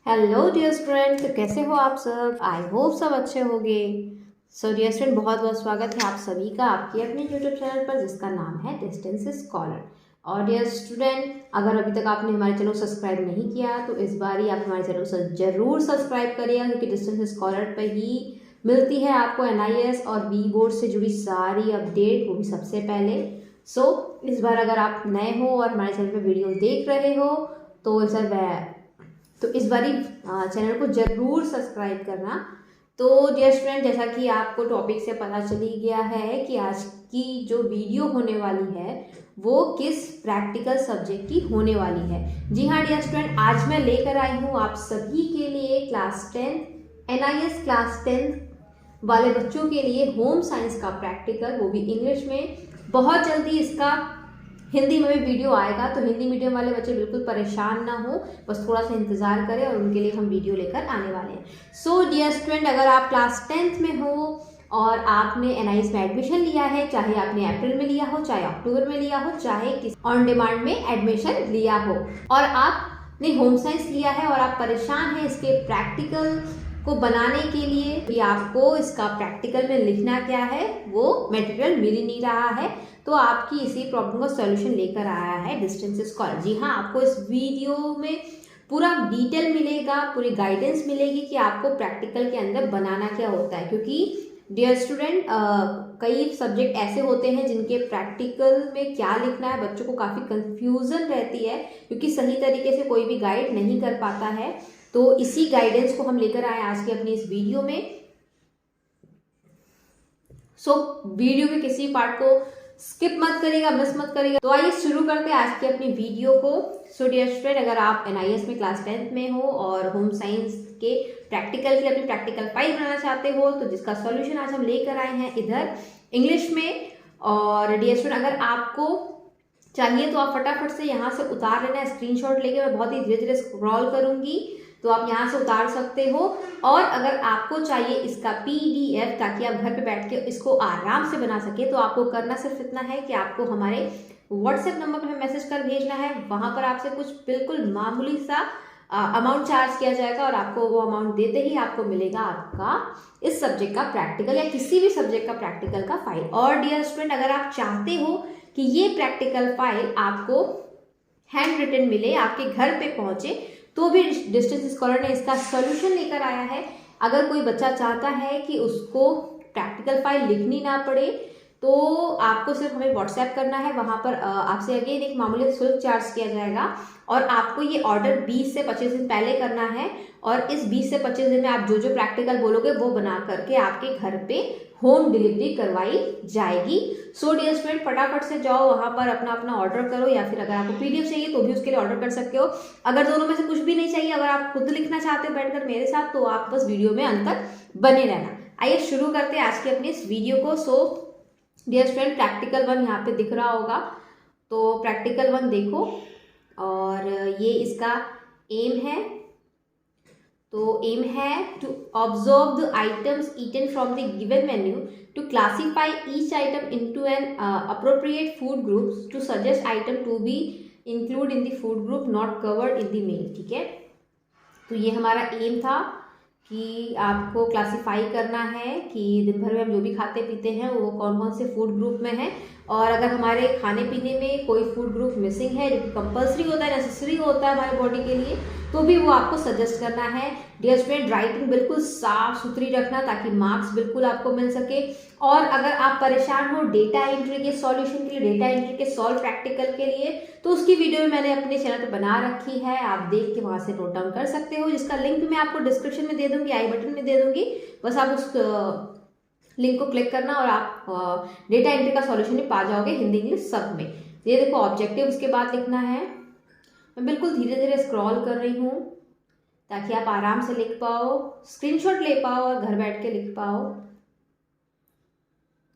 Hello dear student, तो कैसे हो आप सब। आई होप सब अच्छे होंगे। सो डियर स्टूडेंट, बहुत बहुत स्वागत है आप सभी का आपके अपने यूट्यूब चैनल पर जिसका नाम है डिस्टेंस स्कॉलर। और डियर स्टूडेंट, अगर अभी तक आपने हमारे चैनल को सब्सक्राइब नहीं किया तो इस बार ही आप हमारे चैनल को जरूर सब्सक्राइब करिएगा, क्योंकि डिस्टेंस स्कॉलर पर ही मिलती है आपको NIS और बी बोर्ड से जुड़ी सारी अपडेट, वो भी सबसे पहले। सो इस बार अगर आप नए हो और हमारे चैनल पर वीडियो देख रहे हो तो इस बारी चैनल को जरूर सब्सक्राइब करना। तो डियर स्टूडेंट, जैसा कि आपको टॉपिक से पता चल ही गया है कि आज की जो वीडियो होने वाली है वो किस प्रैक्टिकल सब्जेक्ट की होने वाली है। जी हाँ डियर स्टूडेंट, आज मैं लेकर आई हूँ आप सभी के लिए क्लास 10 NIS क्लास 10 वाले बच्चों के लिए होम साइंस का प्रैक्टिकल, वो भी इंग्लिश में। बहुत जल्दी इसका हिंदी में भी वीडियो आएगा, तो हिंदी मीडियम वाले बच्चे बिल्कुल परेशान ना हो, बस थोड़ा सा इंतजार करें और उनके लिए हम वीडियो लेकर आने वाले हैं। सो डियर स्टूडेंट, अगर आप क्लास 10th में हो और आपने NIS में एडमिशन लिया है, चाहे आपने अप्रैल में लिया हो, चाहे अक्टूबर में लिया हो, चाहे किसी ऑन डिमांड में एडमिशन लिया हो, और आपने होम साइंस लिया है और आप परेशान हैं इसके प्रैक्टिकल को बनाने के लिए कि आपको इसका प्रैक्टिकल में लिखना क्या है, वो मटेरियल मिल ही नहीं रहा है, तो आपकी इसी प्रॉब्लम का सॉल्यूशन लेकर आया है डिस्टेंस स्कॉलर। जी हाँ, आपको इस वीडियो में पूरा डिटेल मिलेगा, पूरी गाइडेंस मिलेगी कि आपको प्रैक्टिकल के अंदर बनाना क्या होता है। क्योंकि डियर स्टूडेंट, कई सब्जेक्ट ऐसे होते हैं जिनके प्रैक्टिकल में क्या लिखना है बच्चों को काफ़ी कंफ्यूजन रहती है, क्योंकि सही तरीके से कोई भी गाइड नहीं कर पाता है। तो इसी गाइडेंस को हम लेकर आए आज की अपनी इस वीडियो में। सो वीडियो के किसी पार्ट को स्किप मत करिएगा, मिस मत करिएगा। तो आइए शुरू करते हैं आज की अपनी वीडियो को। सो डियर स्टूडेंट, अगर आप NIS में क्लास 10th में हो और होम साइंस के प्रैक्टिकल के अपनी प्रैक्टिकल फाइल बनाना चाहते हो, तो जिसका सॉल्यूशन आज हम लेकर आए हैं इधर इंग्लिश में। और डियर स्टूडेंट, अगर आपको चाहिए तो आप फटाफट से यहाँ से उतार लेना, स्क्रीनशॉट लेके मैं बहुत ही धीरे धीरे स्क्रॉल करूंगी, तो आप यहाँ से उतार सकते हो। और अगर आपको चाहिए इसका PDF ताकि आप घर पे बैठ के इसको आराम से बना सके, तो आपको करना सिर्फ इतना है कि आपको हमारे WhatsApp नंबर पर मैसेज कर भेजना है। वहाँ पर आपसे कुछ बिल्कुल मामूली सा अमाउंट चार्ज किया जाएगा और आपको वो अमाउंट देते ही आपको मिलेगा आपका इस सब्जेक्ट का प्रैक्टिकल या किसी भी सब्जेक्ट का प्रैक्टिकल का फाइल। और डियर स्टूडेंट, अगर आप चाहते हो कि ये प्रैक्टिकल फाइल आपको हैंड रिटन मिले, आपके घर पे पहुंचे, तो भी डिस्टेंस स्कॉलर ने इसका सॉल्यूशन लेकर आया है। अगर कोई बच्चा चाहता है कि उसको प्रैक्टिकल फाइल लिखनी ना पड़े, तो आपको सिर्फ हमें WhatsApp करना है। वहाँ पर आपसे अगेन एक मामूली शुल्क चार्ज किया जाएगा और आपको ये ऑर्डर 20 से 25 दिन पहले करना है। और इस 20 से 25 दिन में आप जो जो प्रैक्टिकल बोलोगे वो बना करके आपके घर पे होम डिलीवरी करवाई जाएगी। सो डियर स्टूडेंट, फटाफट से जाओ वहाँ पर अपना अपना ऑर्डर करो, या फिर अगर आपको PDF चाहिए तो भी उसके लिए ऑर्डर कर सकते हो। अगर दोनों में से कुछ भी नहीं चाहिए, अगर आप खुद लिखना चाहते हो बैठकर मेरे साथ, तो आप बस वीडियो में अंत तक बने रहना। आइए शुरू करते हैं आज की अपनी इस वीडियो को। सो डियर स्टूडेंट, प्रैक्टिकल 1 यहाँ पे दिख रहा होगा, तो प्रैक्टिकल 1 देखो, और ये इसका एम है। तो एम है to observe the items eaten from the given menu, to classify each item into an appropriate food groups, to suggest item to be include in the food group not covered in the meal. ठीक है, तो ये हमारा M था कि आपको classify करना है कि दिन भर में हम जो भी खाते पीते हैं वो कौन कौन से फूड ग्रुप में है, और अगर हमारे खाने पीने में कोई फूड ग्रुप मिसिंग है जो कि कंपल्सरी होता है, नेसेसरी होता है हमारे बॉडी के लिए, तो भी वो आपको सजेस्ट करना है। डियर स्टूडेंट, राइटिंग बिल्कुल साफ सुथरी रखना ताकि मार्क्स बिल्कुल आपको मिल सके। और अगर आप परेशान हो डेटा एंट्री के सॉल्यूशन के लिए, डेटा एंट्री के सॉल्व प्रैक्टिकल के लिए, तो उसकी वीडियो भी मैंने अपने चैनल पर बना रखी है, आप देख के वहां से नोट डाउन कर सकते हो, जिसका लिंक मैं आपको डिस्क्रिप्शन में दे दूंगी, आई बटन में दे दूंगी। बस आप उस लिंक को क्लिक करना और आप डेटा एंट्री का सॉल्यूशन भी पा जाओगे, हिंदी इंग्लिश सब में। ये देखो ऑब्जेक्टिव उसके बाद लिखना है। मैं बिल्कुल धीरे धीरे स्क्रॉल कर रही हूँ ताकि आप आराम से लिख पाओ, स्क्रीनशॉट ले पाओ और घर बैठ के लिख पाओ।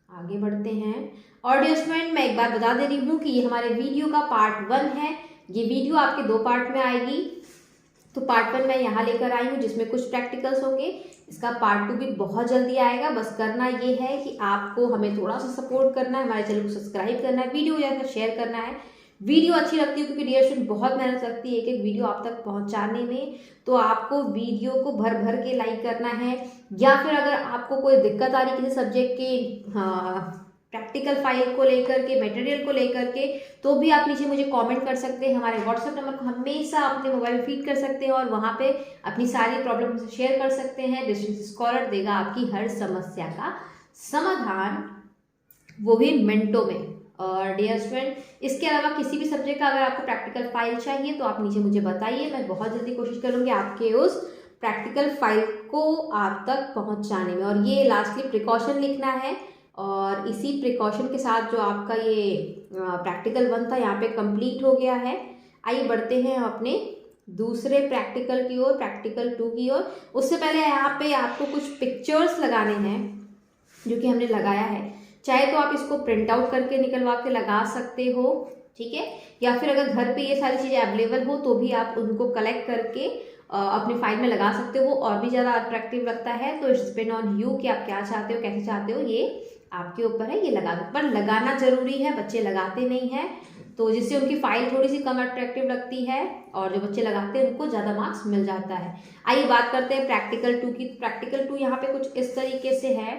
आगे बढ़ते हैं। और डियर स्टूडेंट, मैं एक बार बता दे रही हूँ कि ये हमारे वीडियो का पार्ट 1 है। ये वीडियो आपके 2 पार्ट में आएगी। तो पार्ट 1 मैं यहाँ लेकर आई हूँ जिसमें कुछ प्रैक्टिकल्स होंगे। इसका पार्ट 2 भी बहुत जल्दी आएगा। बस करना ये है कि आपको हमें थोड़ा सा सपोर्ट करना है, हमारे चैनल को सब्सक्राइब करना है, वीडियो या फिर शेयर करना है, वीडियो अच्छी लगती है क्योंकि डियर स्टूडेंट बहुत मेहनत लगती है एक एक वीडियो आप तक पहुंचाने में, तो आपको वीडियो को भर भर के लाइक करना है। या फिर अगर आपको कोई दिक्कत आ रही किसी सब्जेक्ट के प्रैक्टिकल फाइल को लेकर के, मटेरियल को लेकर के, तो भी आप नीचे मुझे कमेंट कर सकते हैं। हमारे व्हाट्सएप नंबर को हमेशा अपने मोबाइल में फीड कर सकते हैं और वहाँ पे अपनी सारी प्रॉब्लम से शेयर कर सकते हैं। डिस्टेंस स्कॉलर देगा आपकी हर समस्या का समाधान, वो भी मिनटों में। और डियर स्टूडेंट, इसके अलावा किसी भी सब्जेक्ट का अगर आपको प्रैक्टिकल फाइल चाहिए तो आप नीचे मुझे बताइए, मैं बहुत जल्दी कोशिश करूँगी आपके उस प्रैक्टिकल फाइल को आप तक पहुँचाने में। और ये लास्टली प्रिकॉशन लिखना है, और इसी प्रिकॉशन के साथ जो आपका ये प्रैक्टिकल 1 था यहाँ पे कंप्लीट हो गया है। आइए बढ़ते हैं अपने दूसरे प्रैक्टिकल की ओर, प्रैक्टिकल 2 की ओर। उससे पहले यहाँ पे आपको कुछ पिक्चर्स लगाने हैं जो कि हमने लगाया है। चाहे तो आप इसको प्रिंट आउट करके निकलवा के लगा सकते हो, ठीक है, या फिर अगर घर पे ये सारी चीज़ें अवेलेबल हो तो भी आप उनको कलेक्ट करके अपने फाइल में लगा सकते हो, और भी ज़्यादा अट्रैक्टिव लगता है। तो इट्स डिपेंड ऑन यू कि आप क्या चाहते हो, कैसे चाहते हो, ये आपके ऊपर है। ये लगा दो, पर लगाना जरूरी है, बच्चे लगाते नहीं हैं, तो जिससे उनकी फाइल थोड़ी सी कम अट्रैक्टिव लगती है, और जो बच्चे लगाते हैं उनको ज़्यादा मार्क्स मिल जाता है। आइए बात करते हैं प्रैक्टिकल 2 की। प्रैक्टिकल 2 यहाँ पे कुछ इस तरीके से है।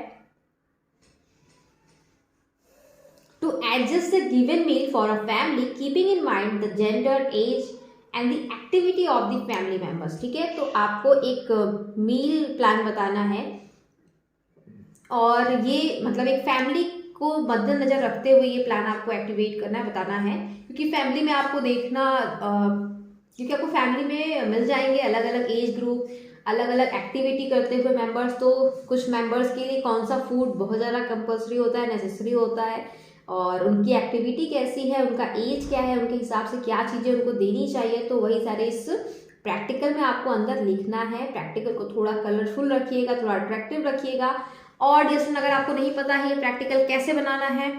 To adjust the given meal for a family keeping in mind the gender, age and the activity of the family members, ठीक है। तो आपको एक मील प्लान बताना है, और ये मतलब एक फैमिली को मद्देनजर रखते हुए ये प्लान आपको एक्टिवेट करना है, बताना है। क्योंकि फैमिली में आपको देखना क्योंकि आपको फैमिली में मिल जाएंगे अलग अलग एज ग्रुप, अलग अलग एक्टिविटी करते हुए मेंबर्स। तो कुछ मेंबर्स के लिए कौन सा फूड बहुत ज़्यादा कंपल्सरी होता है, नेसेसरी होता है, और उनकी एक्टिविटी कैसी है, उनका एज क्या है, उनके हिसाब से क्या चीज़ें उनको देनी चाहिए, तो वही सारे इस प्रैक्टिकल में आपको अंदर लिखना है। प्रैक्टिकल को थोड़ा कलरफुल रखिएगा, थोड़ा अट्रैक्टिव रखिएगा। और जैसे अगर आपको नहीं पता है ये प्रैक्टिकल कैसे बनाना है,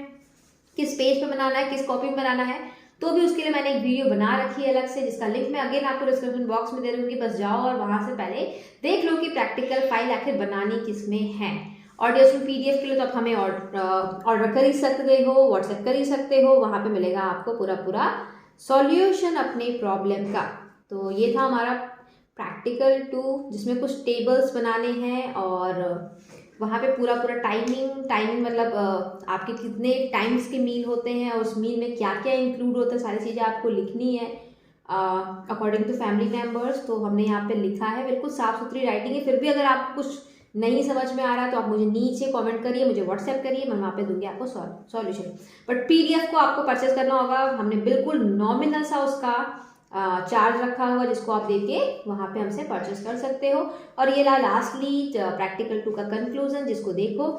किस पेज पे बनाना है, किस कॉपी में बनाना है, तो भी उसके लिए मैंने एक वीडियो बना रखी है अलग से, जिसका लिंक मैं अगेन आपको डिस्क्रिप्शन बॉक्स में दे दूँगी। बस जाओ और वहाँ से पहले देख लो कि प्रैक्टिकल फाइल आखिर बनानी किस में है। और जैसे PDF के लिए तो आप हमें ऑर्डर कर ही सकते हो, व्हाट्सएप कर ही सकते हो, वहाँ पे मिलेगा आपको पूरा सॉल्यूशन अपने प्रॉब्लम का। तो ये था हमारा प्रैक्टिकल 2, जिसमें कुछ टेबल्स बनाने हैं, और वहाँ पे पूरा टाइमिंग मतलब आपके कितने टाइम्स के मील होते हैं, और उस मील में क्या क्या इंक्लूड होता है, सारी चीज़ें आपको लिखनी है अकॉर्डिंग टू फैमिली मेम्बर्स। तो हमने यहाँ पे लिखा है, बिल्कुल साफ सुथरी राइटिंग है। फिर भी अगर आपको कुछ नहीं समझ में आ रहा है तो आप मुझे नीचे कमेंट करिए, मुझे व्हाट्सएप करिए, मैं वहाँ पे दूंगी आपको सॉल्यूशन। बट PDF को आपको परचेज करना होगा, हमने बिल्कुल नॉमिनल सा उसका चार्ज रखा हुआ, जिसको आप देके वहाँ पे हमसे परचेस कर सकते हो। और ये लास्टली प्रैक्टिकल 2 का कंक्लूजन, जिसको देखो,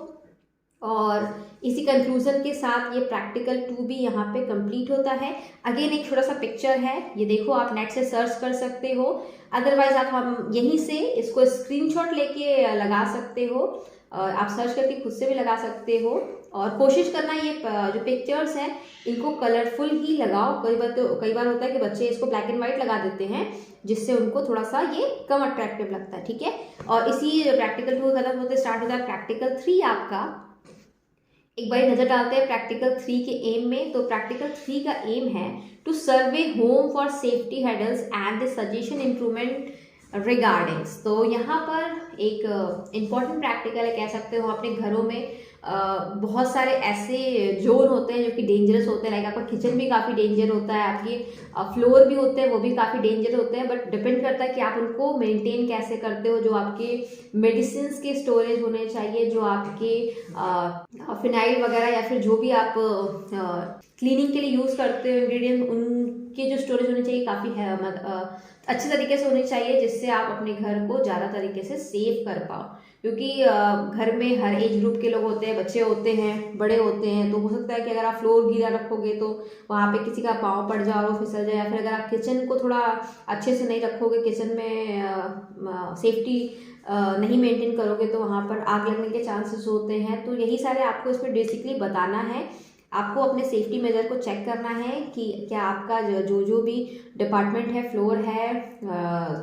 और इसी कंक्लूजन के साथ ये प्रैक्टिकल 2 भी यहाँ पे कंप्लीट होता है। अगेन एक छोटा सा पिक्चर है, ये देखो, आप नेट से सर्च कर सकते हो, अदरवाइज आप हम यहीं से इसको स्क्रीनशॉट लेके लगा सकते हो, आप सर्च करके खुद से भी लगा सकते हो। और कोशिश करना ये जो पिक्चर्स हैं इनको कलरफुल ही लगाओ। कई बार होता है कि बच्चे इसको ब्लैक एंड व्हाइट लगा देते हैं, जिससे उनको थोड़ा सा ये कम अट्रैक्टिव लगता है, ठीक है। और इसी प्रैक्टिकल 2 खत्म होते स्टार्ट होता है प्रैक्टिकल 3 आपका। एक बार नजर डालते हैं प्रैक्टिकल 3 के एम में। तो प्रैक्टिकल 3 का एम है to survey home for safety hurdles and the suggestion improvement regardings. तो यहाँ पर एक इम्पॉर्टेंट प्रैक्टिकल है, कह सकते हो। अपने घरों में बहुत सारे ऐसे जोन होते हैं जो कि डेंजरस होते हैं, लाइक आपका किचन भी काफ़ी डेंजर होता है, आपके फ्लोर भी होते हैं वो भी काफ़ी डेंजर होते हैं। बट डिपेंड करता है कि आप उनको मेंटेन कैसे करते हो। जो आपके मेडिसिन के स्टोरेज होने चाहिए, जो आपके फिनाइल वगैरह या फिर जो भी आप क्लीनिंग के लिए यूज़ करते हो इंग्रेडिएंट, उनके जो स्टोरेज होने चाहिए काफ़ी अच्छे तरीके से होनी चाहिए, जिससे आप अपने घर को ज़्यादा तरीके से सेव कर पाओ। क्योंकि घर में हर एज ग्रुप के लोग होते हैं, बच्चे होते हैं, बड़े होते हैं, तो हो सकता है कि अगर आप फ्लोर गीला रखोगे तो वहाँ पे किसी का पाँव पड़ जाए और फिसल जाए, या फिर अगर आप किचन को थोड़ा अच्छे से नहीं रखोगे, किचन में सेफ्टी नहीं मेंटेन करोगे, तो वहाँ पर आग लगने के चांसेस होते हैं। तो यही सारे आपको इस पर बेसिकली बताना है। आपको अपने सेफ्टी मेजर को चेक करना है कि क्या आपका जो भी डिपार्टमेंट है, फ्लोर है,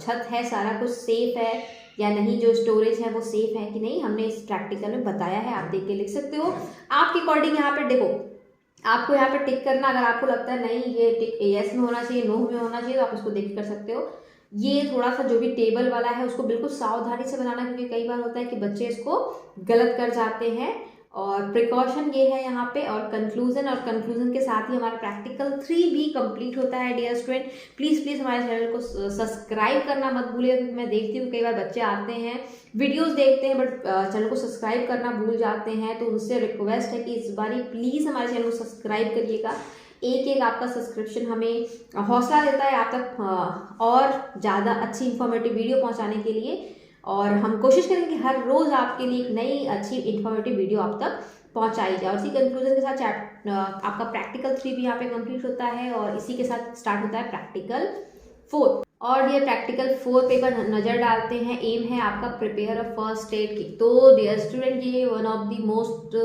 छत है, सारा कुछ सेफ है या नहीं, जो स्टोरेज है वो सेफ है कि नहीं। हमने इस प्रैक्टिकल में बताया है, आप देख के लिख सकते हो आपके अकॉर्डिंग। यहाँ पर देखो, आपको यहाँ पे टिक करना, अगर आपको लगता है नहीं ये टिक यस में होना चाहिए, नो में होना चाहिए, तो आप उसको देख कर सकते हो। ये थोड़ा सा जो भी टेबल वाला है उसको बिल्कुल सावधानी से बनाना, क्योंकि कई बार होता है कि बच्चे इसको गलत कर जाते हैं। और प्रिकॉशन ये है यहाँ पे, और कंक्लूजन के साथ ही हमारा प्रैक्टिकल 3 भी कंप्लीट होता है डियर स्टूडेंट। प्लीज़ हमारे चैनल को सब्सक्राइब करना मत भूलिएगा, क्योंकि मैं देखती हूँ कई बार बच्चे आते हैं वीडियोस देखते हैं बट चैनल को सब्सक्राइब करना भूल जाते हैं। तो उनसे रिक्वेस्ट है कि इस बार प्लीज़ हमारे चैनल को सब्सक्राइब करिएगा। एक आपका सब्सक्रिप्शन हमें हौसला देता है आप तक और ज़्यादा अच्छी इंफॉर्मेटिव वीडियो पहुंचाने के लिए, और हम कोशिश करेंगे कि हर रोज़ आपके लिए एक नई अच्छी इंफॉर्मेटिव वीडियो आप तक पहुंचाई जाए। और इसी कंक्लूजन के साथ आपका प्रैक्टिकल 3 भी यहाँ पे कंप्लीट होता है, और इसी के साथ स्टार्ट होता है प्रैक्टिकल 4। और ये प्रैक्टिकल 4 पेपर नज़र डालते हैं। एम है आपका prepare a first aid kit. तो डियर स्टूडेंट ये one of the most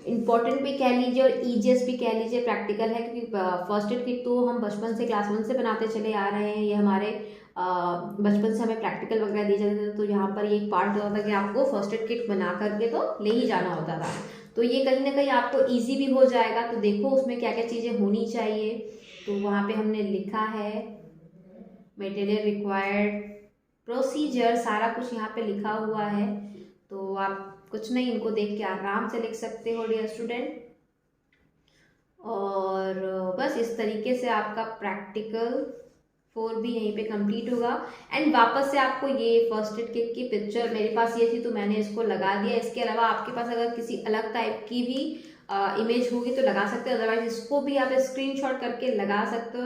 important भी कह लीजिए और ईजीएस्ट भी कह लीजिए प्रैक्टिकल है, क्योंकि फर्स्ट एड किट तो हम बचपन से क्लास 1 से बनाते चले आ रहे हैं। ये हमारे बचपन से हमें प्रैक्टिकल वगैरह दिए जाते थे, तो यहाँ पर ये एक पार्ट होता था कि आपको फर्स्ट एड किट बना करके तो ले ही जाना होता था। तो ये कहीं ना कहीं आपको ईजी भी हो जाएगा। तो देखो उसमें क्या क्या चीज़ें होनी चाहिए। तो वहाँ पे हमने लिखा है मटेरियल रिक्वायर्ड, प्रोसीजर, सारा कुछ यहाँ पे लिखा हुआ है। तो आप कुछ नहीं, इनको देख के आराम से लिख सकते हो डियर स्टूडेंट। और बस इस तरीके से आपका प्रैक्टिकल 4 भी यहीं पे कंप्लीट होगा। एंड वापस से आपको ये फर्स्ट एड किट की पिक्चर, मेरे पास ये थी तो मैंने इसको लगा दिया। इसके अलावा आपके पास अगर किसी अलग टाइप की भी इमेज होगी तो लगा सकते हो, अदरवाइज इसको भी आप स्क्रीनशॉट करके लगा सकते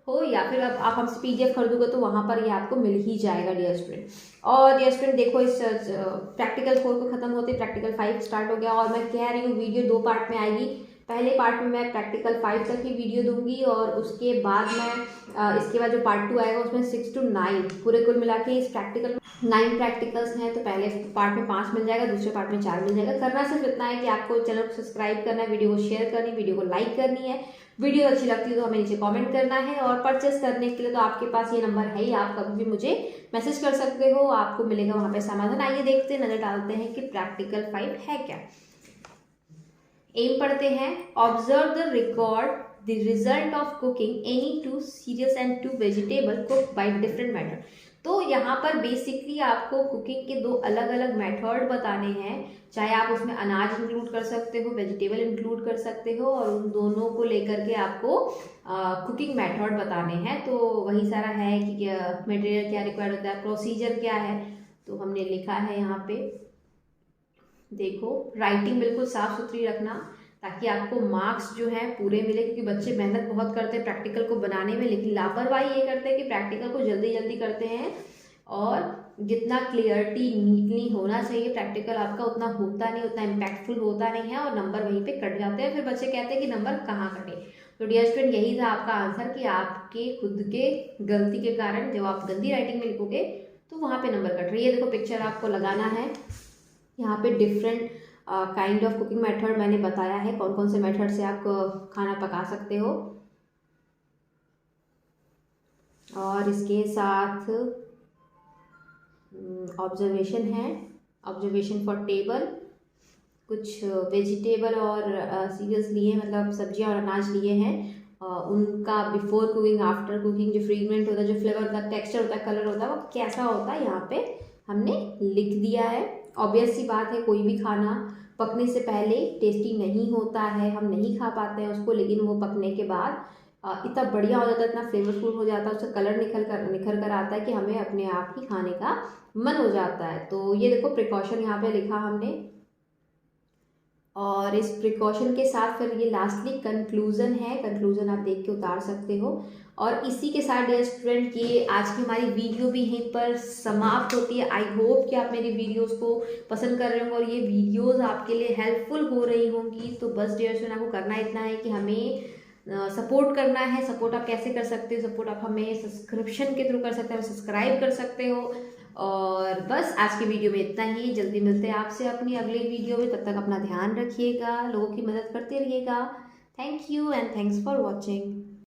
हो, या फिर अब आप हमसे PDF खरीदोगे तो वहाँ पर ये आपको मिल ही जाएगा डियर स्टूडेंट। और डियर स्टूडेंट देखो इस प्रैक्टिकल 4 को खत्म होते प्रैक्टिकल 5 स्टार्ट हो गया, और मैं कह रही हूँ वीडियो 2 पार्ट में आएगी। पहले पार्ट में मैं प्रैक्टिकल 5 तक ही वीडियो दूंगी, और उसके बाद मैं इसके बाद जो पार्ट 2 आएगा उसमें 6 to 9 पूरे कुल मिला के इस प्रैक्टिकल 9 प्रैक्टिकल्स हैं। तो पहले पार्ट में 5 मिल जाएगा, दूसरे पार्ट में 4 मिल जाएगा। करना सिर्फ इतना है कि आपको चैनल को सब्सक्राइब करना है, वीडियो को शेयर करनी, वीडियो को लाइक करनी है। वीडियो अच्छी लगती है तो हमें नीचे कमेंट करना है, और परचेस करने के लिए तो आपके पास ये नंबर है ही, आप कभी भी मुझे मैसेज कर सकते हो, आपको मिलेगा वहाँ पे समाधान। आइए देखते नजर डालते हैं कि प्रैक्टिकल 5 है क्या। एम पढ़ते हैं, observe the record the result of cooking any 2 serious and 2 vegetable cook by different method. तो यहाँ पर बेसिकली आपको कुकिंग के 2 अलग अलग मेथड बताने हैं, चाहे आप उसमें अनाज इंक्लूड कर सकते हो, वेजिटेबल इंक्लूड कर सकते हो, और उन दोनों को लेकर के आपको कुकिंग मेथड बताने हैं। तो वही सारा है कि मटेरियल क्या रिक्वायर्ड होता है, प्रोसीजर क्या है। तो हमने लिखा है यहाँ पे, देखो राइटिंग बिल्कुल साफ सुथरी रखना ताकि आपको मार्क्स जो है पूरे मिले, क्योंकि बच्चे मेहनत बहुत करते हैं प्रैक्टिकल को बनाने में, लेकिन लापरवाही ये करते हैं कि प्रैक्टिकल को जल्दी जल्दी करते हैं, और जितना क्लियरिटी नीटली होना चाहिए प्रैक्टिकल आपका उतना होता नहीं, उतना इम्पैक्टफुल होता नहीं है, और नंबर वहीं पे कट जाते हैं। फिर बच्चे कहते हैं कि नंबर कहाँ कटे। तो डियर स्टूडेंट यही था आपका आंसर कि आपके खुद के गलती के कारण जब आप गंदी राइटिंग में लिखोगे तो वहाँ पे नंबर कट रही है। देखो पिक्चर आपको लगाना है, यहाँ पे different kind of cooking method मैंने बताया है, कौन कौन से मेथड से आप खाना पका सकते हो। और इसके साथ ऑब्जर्वेशन है, ऑब्जर्वेशन फॉर टेबल, कुछ वेजिटेबल और सीरियल्स लिए, मतलब सब्जियां और अनाज लिए हैं, उनका बिफोर कुकिंग आफ्टर कुकिंग जो फ्रेगमेंट होता है, जो फ्लेवर होता है, टेक्सचर होता है, कलर होता है, वो कैसा होता है यहाँ पे हमने लिख दिया है। ऑब्वियस सी बात है कोई भी खाना पकने से पहले टेस्टी नहीं होता है, हम नहीं खा पाते हैं उसको, लेकिन वो पकने के बाद इतना बढ़िया हो जाता है, इतना फ्लेवरफुल हो जाता है, उसका कलर निखर कर आता है कि हमें अपने आप ही खाने का मन हो जाता है। तो ये देखो प्रिकॉशन यहाँ पे लिखा हमने, और इस प्रिकॉशन के साथ फिर ये लास्टली कंक्लूजन है, कंक्लूजन आप देख के उतार सकते हो। और इसी के साथ डियर स्टूडेंट ये आज की हमारी वीडियो भी यहीं पर समाप्त होती है। आई होप कि आप मेरी वीडियोस को पसंद कर रहे होंगे और ये वीडियोस आपके लिए हेल्पफुल हो रही होंगी। तो बस डियर स्टूडेंट आपको करना इतना है कि हमें सपोर्ट करना है। सपोर्ट आप कैसे कर सकते हो? सपोर्ट आप हमें सब्सक्रिप्शन के थ्रू कर सकते हो, सब्सक्राइब कर सकते हो। और बस आज की वीडियो में इतना ही, जल्दी मिलते हैं आपसे अपनी अगली वीडियो में। तब तक अपना ध्यान रखिएगा, लोगों की मदद करते रहिएगा। Thank you and thanks for watching.